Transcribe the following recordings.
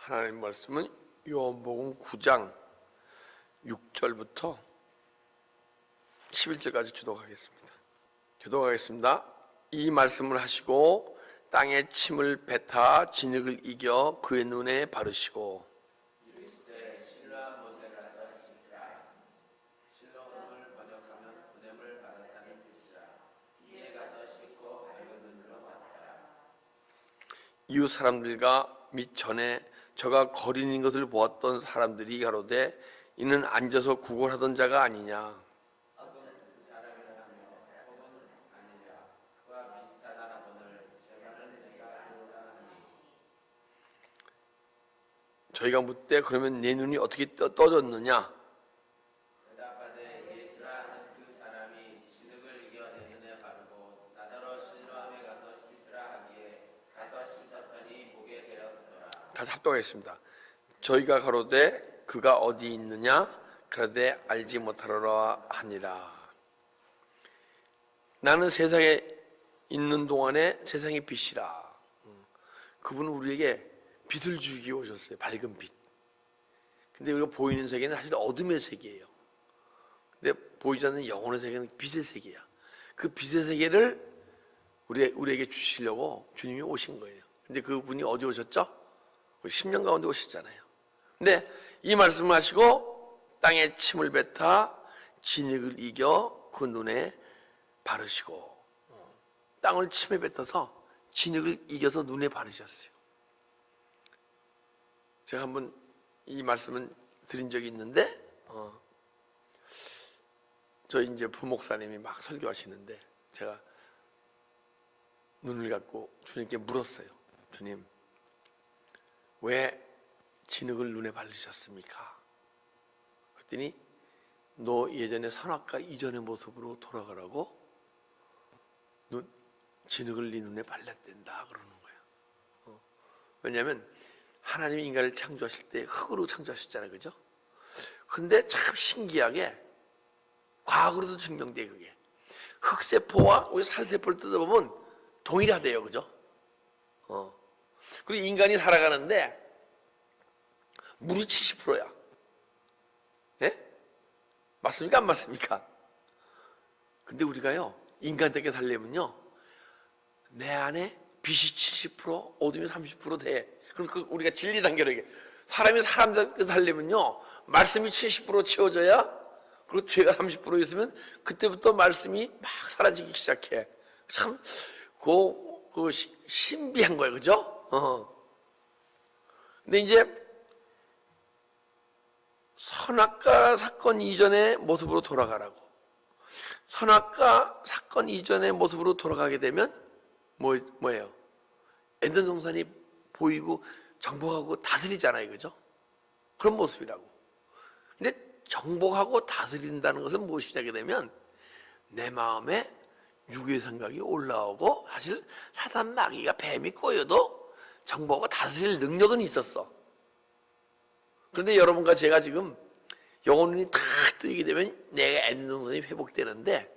하나님 말씀은 요한복음 9장 6절부터 11절까지 기도하겠습니다. 이 말씀을 하시고 땅에 침을 뱉어 진흙을 이겨 그의 눈에 바르시고 이웃 사람들과 및 전에 저가 거린인 것을 보았던 사람들이 가로되 이는 앉아서 구걸하던 자가 아니냐. 저희가 묻되 그러면 내 눈이 어떻게 떠졌느냐. 다시 합독하겠습니다. 저희가 가로되 그가 어디 있느냐 그러되 알지 못하리라 하니라. 나는 세상에 있는 동안에 세상의 빛이라. 그분은 우리에게 빛을 주기 오셨어요. 밝은 빛. 근데 우리가 보이는 세계는 사실 어둠의 세계예요. 근데 보이지 않는 영혼의 세계는 빛의 세계야. 그 빛의 세계를 우리에게 주시려고 주님이 오신 거예요. 근데 그분이 어디 오셨죠? 우리 10년 가운데 오셨잖아요. 근데 이 말씀을 하시고 땅에 침을 뱉어 진흙을 이겨 그 눈에 바르시고, 땅을 침에 뱉어서 진흙을 이겨서 눈에 바르셨어요. 제가 한번 이 말씀은 드린 적이 있는데, 저희 이제 부목사님이 막 설교하시는데 제가 눈을 감고 주님께 물었어요. 주님, 왜 진흙을 눈에 바르셨습니까? 그랬더니 너 예전에 선악과 이전의 모습으로 돌아가라고 진흙을 네 눈에 발랐댄다 그러는 거예요. 왜냐하면 하나님이 인간을 창조하실 때 흙으로 창조하셨잖아요, 그죠? 근데 참 신기하게 과학으로도 증명돼. 그게 흙세포와 우리 살세포를 뜯어보면 동일하대요, 그죠? 그리고 인간이 살아가는데 물이 70%야. 예? 맞습니까? 안 맞습니까? 근데 우리가요, 인간답게 살려면요, 내 안에 빛이 70%, 어둠이 30% 돼. 그럼 우리가 진리 단계로 얘기해. 사람이 사람답게 살려면요, 말씀이 70% 채워져야, 그리고 죄가 30% 있으면 그때부터 말씀이 막 사라지기 시작해. 참, 신비한 거예요, 그죠? 근데 이제 선악과 사건 이전의 모습으로 돌아가라고. 선악과 사건 이전의 모습으로 돌아가게 되면 뭐예요? 에덴 동산이 보이고 정복하고 다스리잖아요, 그죠? 그런 모습이라고. 근데 정복하고 다스린다는 것은 무엇이냐게 되면 내 마음에 육의 생각이 올라오고, 사실 사단 마귀가 뱀이 꼬여도 정복하고 다스릴 능력은 있었어. 그런데 여러분과 제가 지금 영혼이 다 뜨게 되면 내가 에덴 동산이 회복되는데,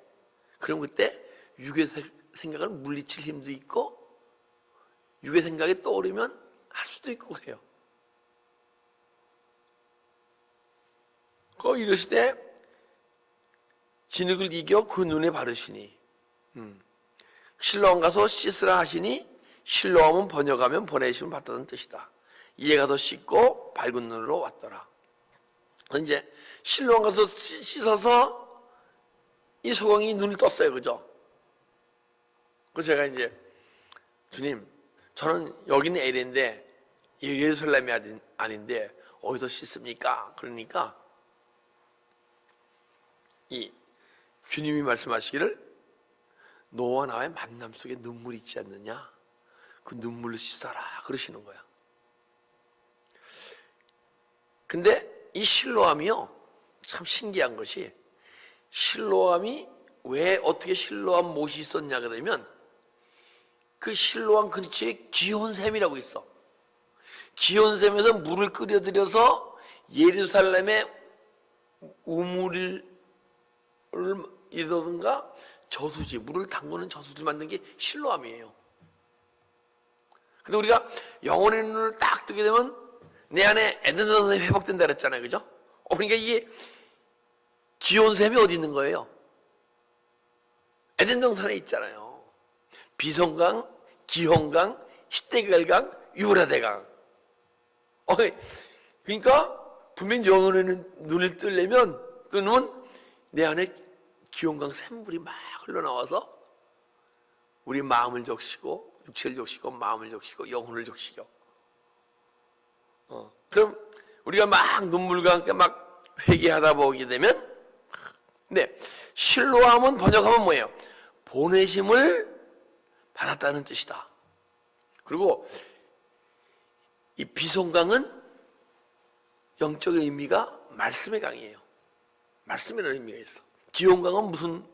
그럼 그때 육의 생각을 물리칠 힘도 있고 육의 생각이 떠오르면 할 수도 있고 그래요. 그 이러실 때 진흙을 이겨 그 눈에 바르시니, 실로암 가서 씻으라 하시니, 실로암은 번역하면 보내심을 받다는 뜻이다. 이에 가서 씻고 밝은 눈으로 왔더라. 이제 실로암 가서 씻어서 이 소경이 눈을 떴어요, 그죠? 그래서 제가 이제 주님, 저는 여기는 엘인데 예루살렘이 아닌데 어디서 씻습니까? 그러니까 이 주님이 말씀하시기를 너와 나의 만남 속에 눈물이 있지 않느냐? 그 눈물로 씻어라 그러시는 거야. 근데 이 실로암이요, 참 신기한 것이, 실로암이 왜 어떻게 실로암 못이 있었냐가 되면 그 실로암 근처에 기혼샘이라고 있어. 기혼샘에서 물을 끓여들여서 예루살렘에 우물을 이러든가 저수지, 물을 담그는 저수지 만든 게 실로암이에요. 근데 우리가 영혼의 눈을 딱 뜨게 되면 내 안에 에덴 동산이 회복된다 그랬잖아요. 그죠? 그러니까 이게 기온 샘이 어디 있는 거예요? 에덴 동산에 있잖아요. 비송강, 기홍강, 히데갈강, 유브라데강. 그러니까 분명 영혼에는 눈을 뜨면 내 안에 기홍강 샘물이 막 흘러나와서 우리 마음을 적시고 육체를 적시고 마음을 적시고 영혼을 적시고. 그럼 우리가 막 눈물과 함께 막 회개하다 보게 되면, 네, 실로암은 번역하면 뭐예요? 보내심을 받았다는 뜻이다. 그리고 이 비송강은 영적 의미가 말씀의 강이에요. 말씀이라는 의미가 있어. 기홍강은 무슨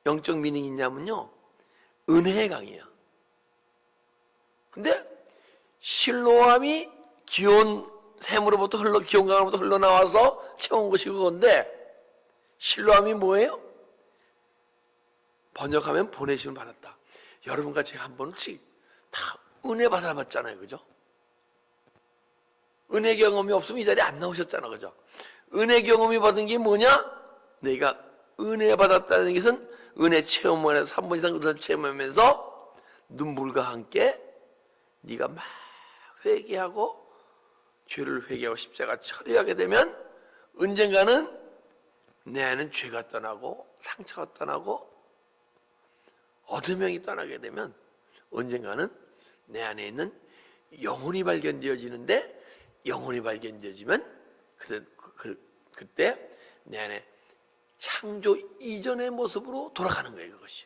영적 미닝이 있냐면요, 은혜의 강이야. 근데 실로암이 기온 샘으로부터 기홍강으로부터 흘러나와서 채운 것이 그건데, 실로암이 뭐예요? 번역하면 보내심을 받았다. 여러분과 제가 한 번씩 다 은혜 받아봤잖아요. 그죠? 은혜 경험이 없으면 이 자리에 안 나오셨잖아. 그죠? 은혜 경험이 받은 게 뭐냐? 내가 은혜 받았다는 것은 은혜 체험을 해서 3번 이상 은혜 체험하면서 눈물과 함께 네가 막 회개하고 죄를 회개하고 십자가 처리하게 되면 언젠가는 내 안에는 죄가 떠나고 상처가 떠나고 어둠이 떠나게 되면 언젠가는 내 안에 있는 영혼이 발견되어지는데, 영혼이 발견되어지면 그때 내 안에 창조 이전의 모습으로 돌아가는 거예요. 그것이.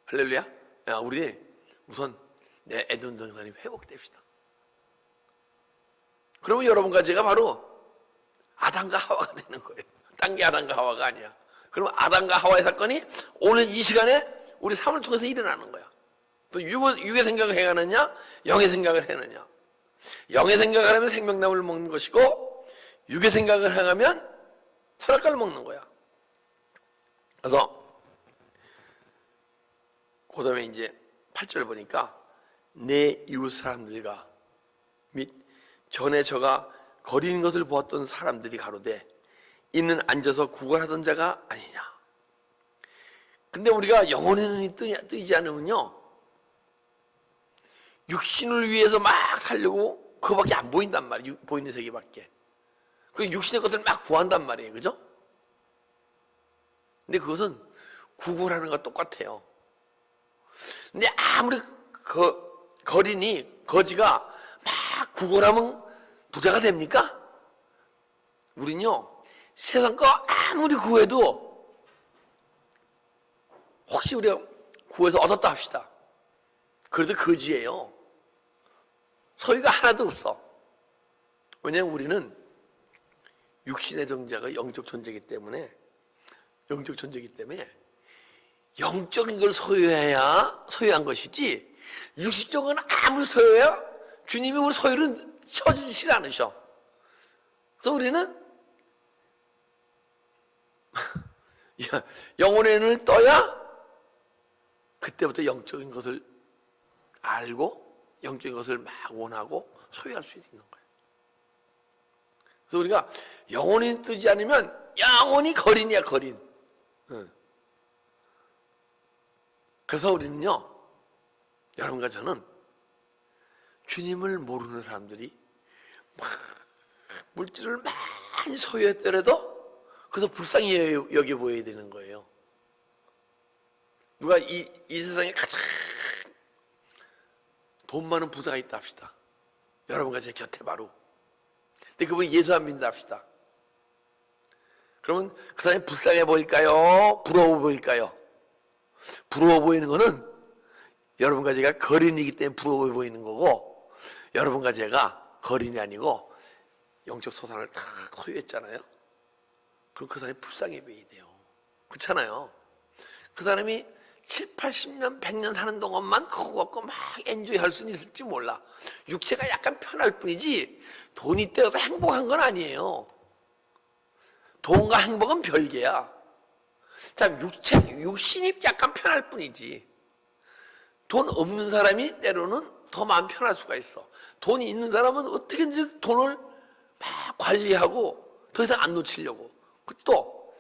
할렐루야. 야, 우리 우선 내 에덴 동산이 회복됩시다. 그러면 여러분과 제가 바로 아담과 하와가 되는 거예요. 딴 게 아담과 하와가 아니야. 그럼 아담과 하와의 사건이 오늘 이 시간에 우리 삶을 통해서 일어나는 거야. 또 육의 생각을 행하느냐, 영의 생각을 행하느냐. 영의 생각을 하면 생명나무를 먹는 것이고, 육의 생각을 행하면 선악과를 먹는 거야. 그래서 그 다음에 이제 8절 보니까 내 이웃 사람들과 및 전에 저가 거리는 것을 보았던 사람들이 가로되 이는 앉아서 구걸하던 자가 아니냐. 근데 우리가 영혼의 눈이 뜨지 않으면요, 육신을 위해서 막 살려고 그거밖에 안 보인단 말이에요. 보이는 세계밖에. 그 육신의 것들을 막 구한단 말이에요. 그죠? 근데 그것은 구걸하는 것과 똑같아요. 근데 아무리 거지가 막 구걸하면 부자가 됩니까? 우린요, 세상 거 아무리 구해도 혹시 우리가 구해서 얻었다 합시다. 그래도 거지예요. 소유가 하나도 없어. 왜냐하면 우리는 육신의 존재가 영적 존재이기 때문에 영적인 걸 소유한 것이지, 육신적인 건 아무리 소유해야 주님이 우리 소유를 쳐주시지 않으셔. 그래서 우리는 영혼의 눈을 떠야 그때부터 영적인 것을 알고 영적인 것을 막 원하고 소유할 수 있는 거예요. 그래서 우리가 영혼이 뜨지 않으면 영혼이 거린이야, 거린. 그래서 우리는요, 여러분과 저는 주님을 모르는 사람들이 막 물질을 많이 소유했더라도 그래서 불쌍히 여겨 보여야 되는 거예요. 누가 이 세상에 가장 돈 많은 부자가 있다 합시다. 여러분과 제 곁에 바로. 근데 그분이 예수 안 믿는다 합시다. 그러면 그 사람이 불쌍해 보일까요? 부러워 보일까요? 부러워 보이는 거는 여러분과 제가 거린이기 때문에 부러워 보이는 거고, 여러분과 제가 거린이 아니고 영적 소산을 다 소유했잖아요. 그럼 그 사람이 불쌍해 보여야 돼요. 그렇잖아요. 그 사람이 7, 80년, 100년 사는 동안만 그거 갖고 막 엔조이 할 수는 있을지 몰라. 육체가 약간 편할 뿐이지 돈이 있다고 행복한 건 아니에요. 돈과 행복은 별개야. 참, 육신이 약간 편할 뿐이지. 돈 없는 사람이 때로는 더 마음 편할 수가 있어. 돈이 있는 사람은 어떻게든지 돈을 막 관리하고 더 이상 안 놓치려고. 또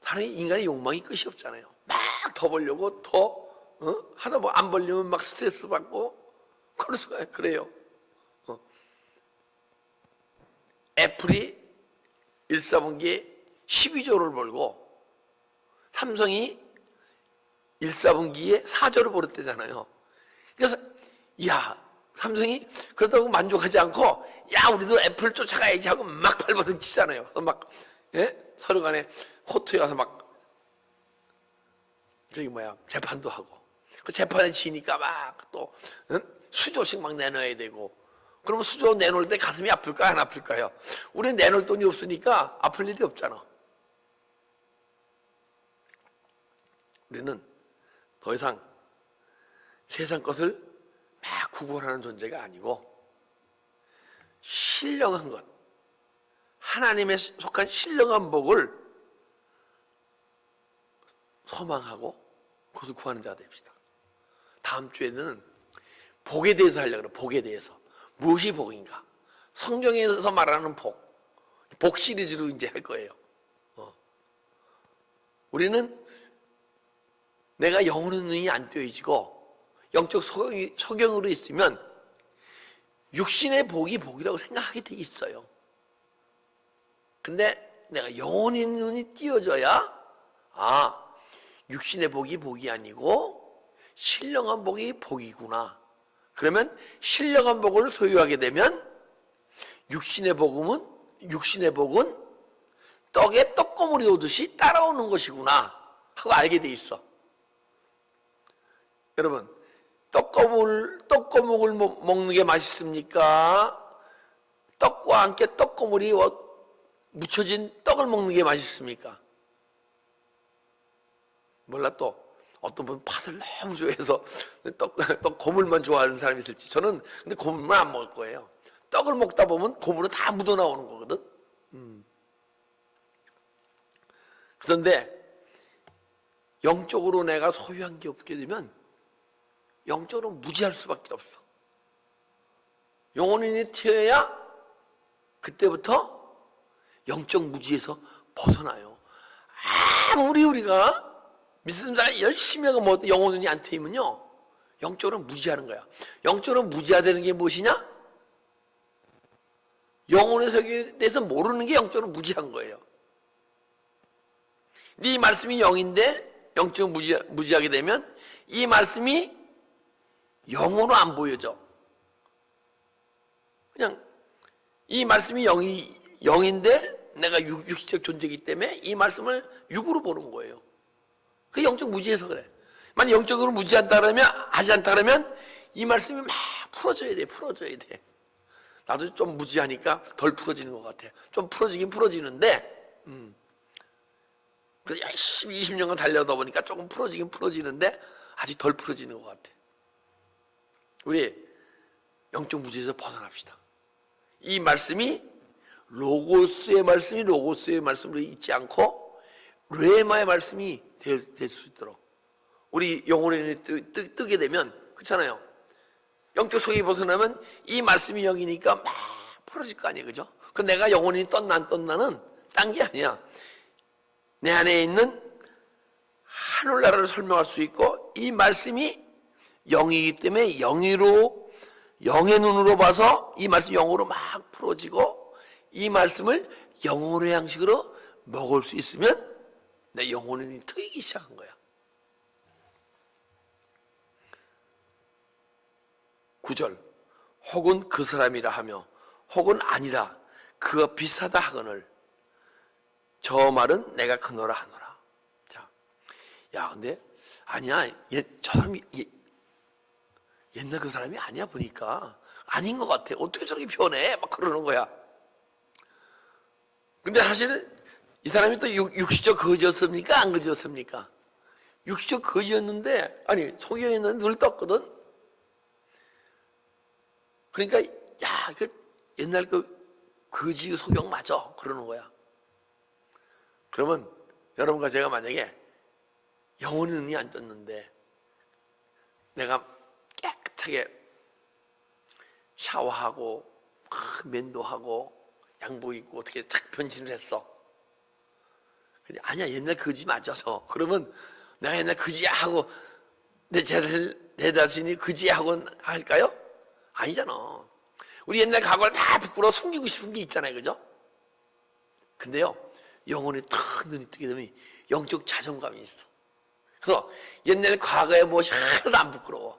사람이 인간의 욕망이 끝이 없잖아요. 막 더 벌려고 더 하다 뭐 안 벌려면 막 스트레스 받고 그럴 수가 그래요. 애플이 1사분기에 12조를 벌고 삼성이 1사분기에 4조를 벌었대잖아요. 그래서 야 삼성이 그렇다고 만족하지 않고 야 우리도 애플 쫓아가야지 하고 막 발버둥 치잖아요. 그래서 막 서로 간에 코트에 가서 막 재판도 하고 그 재판에 지니까 막 또 수조씩 막 내놔야 되고 그러면 수조 내놓을 때 가슴이 아플까요? 안 아플까요? 우리는 내놓을 돈이 없으니까 아플 일이 없잖아. 우리는 더 이상 세상 것을 막 구걸하는 존재가 아니고 신령한 것, 하나님에 속한 신령한 복을 소망하고 그것을 구하는 자가 됩시다. 다음 주에는 복에 대해서 하려고 그래요. 복에 대해서. 무엇이 복인가? 성경에서 말하는 복. 복 시리즈로 이제 할 거예요. 우리는 내가 영혼의 눈이 안 뜨여지고 영적 소경으로 있으면 육신의 복이 복이라고 생각하게 돼 있어요. 근데 내가 영혼의 눈이 띄어져야 육신의 복이 복이 아니고 신령한 복이 복이구나. 그러면 신령한 복을 소유하게 되면 육신의 복은 떡에 떡고물이 오듯이 따라오는 것이구나 하고 알게 돼 있어. 여러분, 떡고물을 먹는 게 맛있습니까? 떡과 함께 떡고물이 묻혀진 떡을 먹는 게 맛있습니까? 몰라. 또 어떤 분은 팥을 너무 좋아해서 떡 고물만 좋아하는 사람이 있을지. 저는 근데 고물만 안 먹을 거예요. 떡을 먹다 보면 고물은 다 묻어 나오는 거거든. 그런데 영적으로 내가 소유한 게 없게 되면 영적으로 무지할 수밖에 없어. 영혼이 튀어야 그때부터 영적 무지에서 벗어나요. 아무리 우리가 믿는 사람이 열심히 하고 뭐 영혼이 안 트이면요 영적으로 무지하는 거야. 영적으로 무지하다는 게 무엇이냐? 영혼의 세계에 대해서 모르는 게 영적으로 무지한 거예요. 네 말씀이 영인데 영적으로 무지하게 되면 이 말씀이 영으로 안 보여져. 그냥 이 말씀이 영인데 내가 육신적 존재이기 때문에 이 말씀을 육으로 보는 거예요. 그게 영적 무지해서 그래. 만약 영적으로 하지 않다 그러면 이 말씀이 막 풀어져야 돼. 나도 좀 무지하니까 덜 풀어지는 것 같아. 좀 풀어지긴 풀어지는데 그래서 열심히 20년간 달려다 보니까 조금 풀어지는데 아직 덜 풀어지는 것 같아. 우리 영적 무지에서 벗어납시다. 이 말씀이 로고스의 말씀으로 있지 않고 레마의 말씀이 될 수 있도록 우리 영혼에 뜨게 되면 그렇잖아요. 영적 속에 벗어나면 이 말씀이 영이니까 막 풀어질 거 아니에요. 그죠? 그 내가 영혼이 떴나 안 떴나는 딴 게 아니야. 내 안에 있는 하늘나라를 설명할 수 있고 이 말씀이 영이기 때문에 영의 눈으로 봐서 이 말씀이 영으로 막 풀어지고 이 말씀을 영혼의 양식으로 먹을 수 있으면 내 영혼이 트이기 시작한 거야. 9절 혹은 그 사람이라 하며 혹은 아니라 그와 비슷하다 하거늘 저 말은 내가 그노라 하노라. 자, 야 근데 아니야 저 사람이 옛날 그 사람이 아니야 보니까 아닌 것 같아. 어떻게 저렇게 변해? 막 그러는 거야. 근데 사실은 이 사람이 또 육시적 거지였습니까? 안 거지였습니까? 육시적 거지였는데 아니 소경이는 눈을 떴거든. 그러니까 야 그 옛날 그 거지 소경 맞아 그러는 거야. 그러면 여러분과 제가 만약에 영혼의 눈이 안 떴는데 내가 깨끗하게 샤워하고 막 면도하고 양복 입고 어떻게 탁 변신을 했어. 근데 아니야, 옛날 거지 맞아서. 그러면 내가 옛날 거지야 하고 내 자신이 거지야 하고 할까요? 아니잖아. 우리 옛날 과거를 다 부끄러워 숨기고 싶은 게 있잖아요, 그죠? 근데요, 영혼이 탁 눈이 뜨게 되면 영적 자존감이 있어. 그래서 옛날 과거에 무엇이 하나도 안 부끄러워.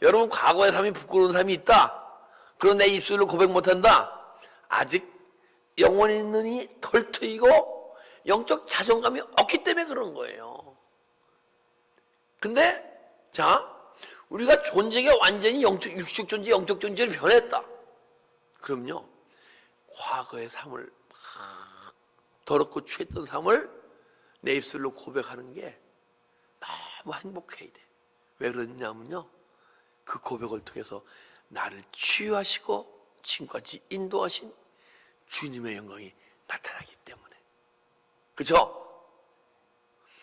여러분, 과거의 삶이 부끄러운 삶이 있다. 그런 내 입술로 고백 못한다. 아직 영혼의 눈이 덜 트이고 영적 자존감이 없기 때문에 그런 거예요. 근데 자, 우리가 존재가 완전히 영적, 육적 존재, 영적 존재로 변했다. 그럼요, 과거의 삶을 더럽고 취했던 삶을 내 입술로 고백하는 게 너무 행복해야 돼. 왜 그러냐면요, 그 고백을 통해서 나를 치유하시고 지금까지 인도하신 주님의 영광이 나타나기 때문에. 그렇죠?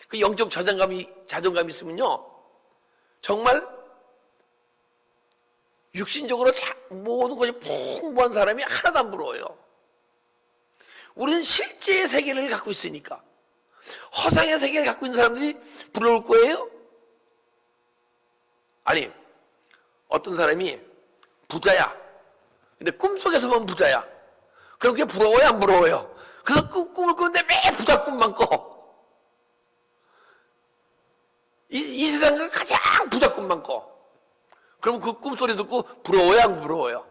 그 영적 자존감이 있으면요, 정말 육신적으로 모든 것이 풍부한 사람이 하나도 안 부러워요. 우리는 실제의 세계를 갖고 있으니까. 허상의 세계를 갖고 있는 사람들이 부러울 거예요? 아니, 어떤 사람이 부자야. 근데 꿈속에서만 부자야. 그럼 그게 부러워요, 안 부러워요? 그래서 꿈을 꾸는데 매일 부자 꿈만 꿔. 이 세상에서 가장 부자 꿈만 꿔. 그럼 그 꿈소리 듣고 부러워요, 안 부러워요?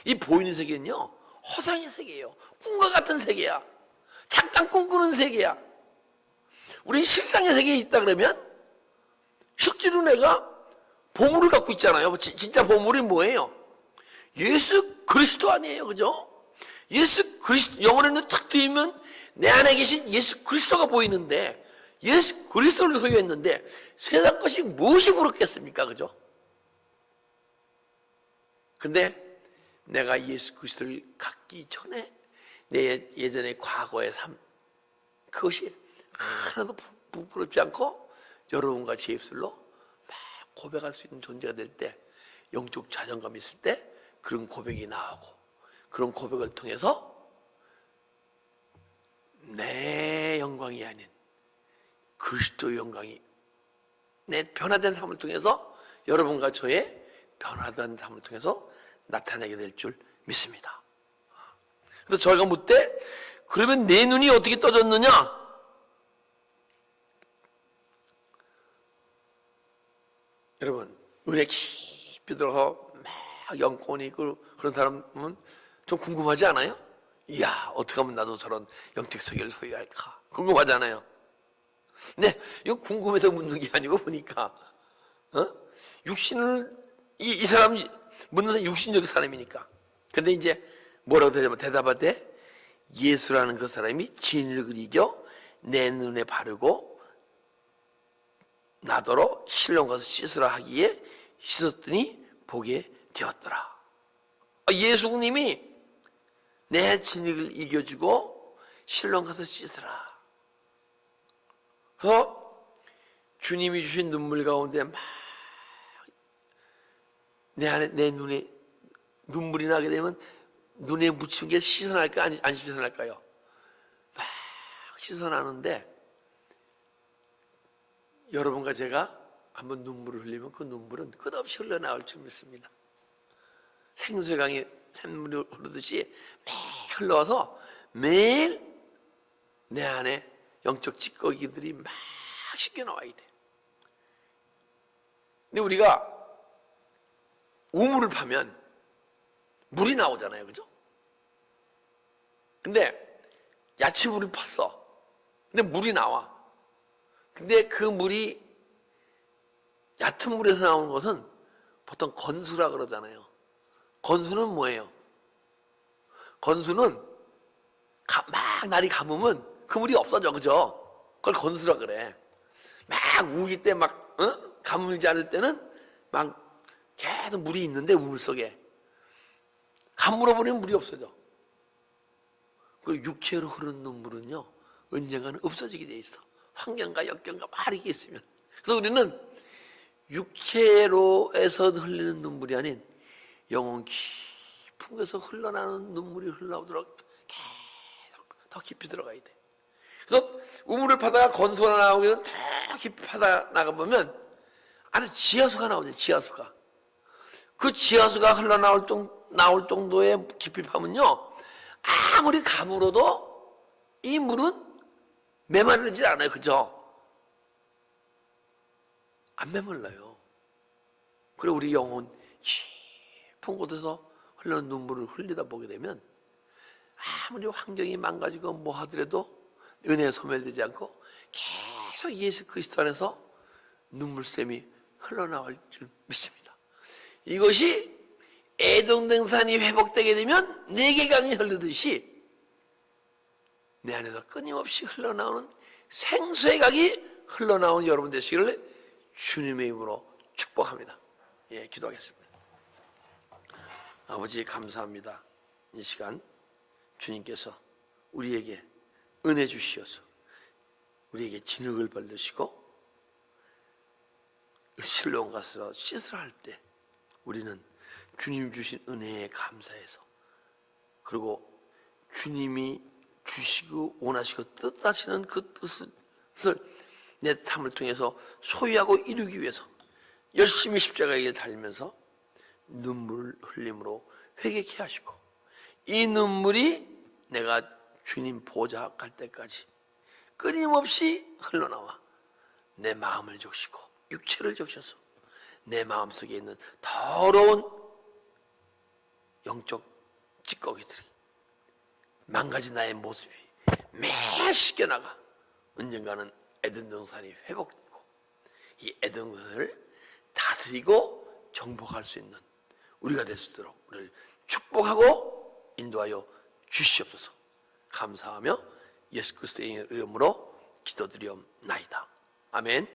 이 보이는 세계는요, 허상의 세계예요. 꿈과 같은 세계야. 잠깐 꿈꾸는 세계야. 우리 실상의 세계에 있다 그러면 실제로 내가 보물을 갖고 있잖아요. 진짜 보물이 뭐예요? 예수 그리스도 아니에요, 그죠? 예수 그리스도, 영혼의 눈 탁 뜨이면 내 안에 계신 예수 그리스도가 보이는데, 예수 그리스도를 소유했는데 세상 것이 무엇이 그렇겠습니까, 그죠? 근데 내가 예수 그리스도를 갖기 전에 내 예전의 과거의 삶, 그것이 하나도 부끄럽지 않고 여러분과 제 입술로 막 고백할 수 있는 존재가 될 때, 영적 자존감이 있을 때 그런 고백이 나오고, 그런 고백을 통해서 내 영광이 아닌 그리스도의 영광이 내 변화된 삶을 통해서, 여러분과 저의 변화된 삶을 통해서 나타나게 될 줄 믿습니다. 그래서 저희가 묻되, 그러면 내 눈이 어떻게 떠졌느냐? 여러분, 은혜 깊이 들어서 막 영권이 있고 그런 사람은 좀 궁금하지 않아요? 이야, 어떻게 하면 나도 저런 영적 세계를 소유할까? 궁금하잖아요. 근데 이거 궁금해서 묻는 게 아니고, 보니까 육신을 이 사람 묻는 사람 육신적 사람이니까. 근데 이제 뭐라고 대답하되, 예수라는 그 사람이 진리를 이겨 내 눈에 바르고 나더러 실로 가서 씻으라 하기에 씻었더니 보게 되었더라. 예수님이 내 진리를 이겨주고 실로 가서 씻으라. 그래서 주님이 주신 눈물 가운데 막 내 안에, 내 눈에 눈물이 나게 되면 눈에 묻힌 게 씻어날까, 안 씻어날까요? 막 씻어나는데, 여러분과 제가 한번 눈물을 흘리면 그 눈물은 끝없이 흘러나올 줄 믿습니다. 생수의 강에 샘물이 흐르듯이 매일 흘러와서 매일 내 안에 영적 찌꺼기들이 막 씻겨 나와야 돼. 근데 우리가 우물을 파면 물이 나오잖아요, 그죠? 근데 야채물을 팠어. 근데 물이 나와. 근데 그 물이, 얕은 물에서 나오는 것은 보통 건수라 그러잖아요. 건수는 뭐예요? 건수는 막 날이 감으면 그 물이 없어져, 그죠? 그걸 건수라 그래. 막 우기 때 막 가물지 않을 때는 막 계속 물이 있는데, 우물 속에 가물어버리면 물이 없어져. 그리고 육체로 흐르는 눈물은요, 언젠가는 없어지게 돼 있어. 환경과 역경과 막 이렇게 있으면. 그래서 우리는 육체로에서 흘리는 눈물이 아닌 영혼 깊은 곳에서 흘러나오는 눈물이 흘러나오도록 계속 더 깊이 들어가야 돼. 그래서 우물을 파다가 건소가 나오면 더 깊이 파다 나가보면 안에 지하수가 나오죠. 지하수가. 그 지하수가 흘러나올 나올 정도의 깊이 파면요, 아무리 가물어도 이 물은 메마르질 않아요. 그죠? 안 메말라요. 그리고 우리 영혼 깊은 곳에서 흘러는 눈물을 흘리다 보게 되면 아무리 환경이 망가지고 뭐 하더라도 은혜에 소멸되지 않고 계속 예수 그리스도 안에서 눈물샘이 흘러나올 줄 믿습니다. 이것이 애동등산이 회복되게 되면 네개 강이 흐르듯이 내 안에서 끊임없이 흘러나오는 생수의 강이 흘러나오는 여러분 되시기를 주님의 이름으로 축복합니다. 예, 기도하겠습니다. 아버지 감사합니다. 이 시간 주님께서 우리에게 은혜 주시어서 우리에게 진흙을 벌리시고 실로온 가서 씻으라 할 때 우리는 주님 주신 은혜에 감사해서, 그리고 주님이 주시고 원하시고 뜻하시는 그 뜻을 내 삶을 통해서 소유하고 이루기 위해서 열심히 십자가에 달리면서 눈물 흘림으로 회개케 하시고, 이 눈물이 내가 주님 보좌 갈 때까지 끊임없이 흘러나와 내 마음을 적시고 육체를 적셔서 내 마음속에 있는 더러운 영적 찌꺼기들이, 망가진 나의 모습이 매일 씻겨나가 언젠가는 에덴 동산이 회복되고 이 에덴 동산을 다스리고 정복할 수 있는 우리가 될 수 있도록 우리를 축복하고 인도하여 주시옵소서. 감사하며 예수 그리스도의 이름으로 기도드리옵나이다. 아멘.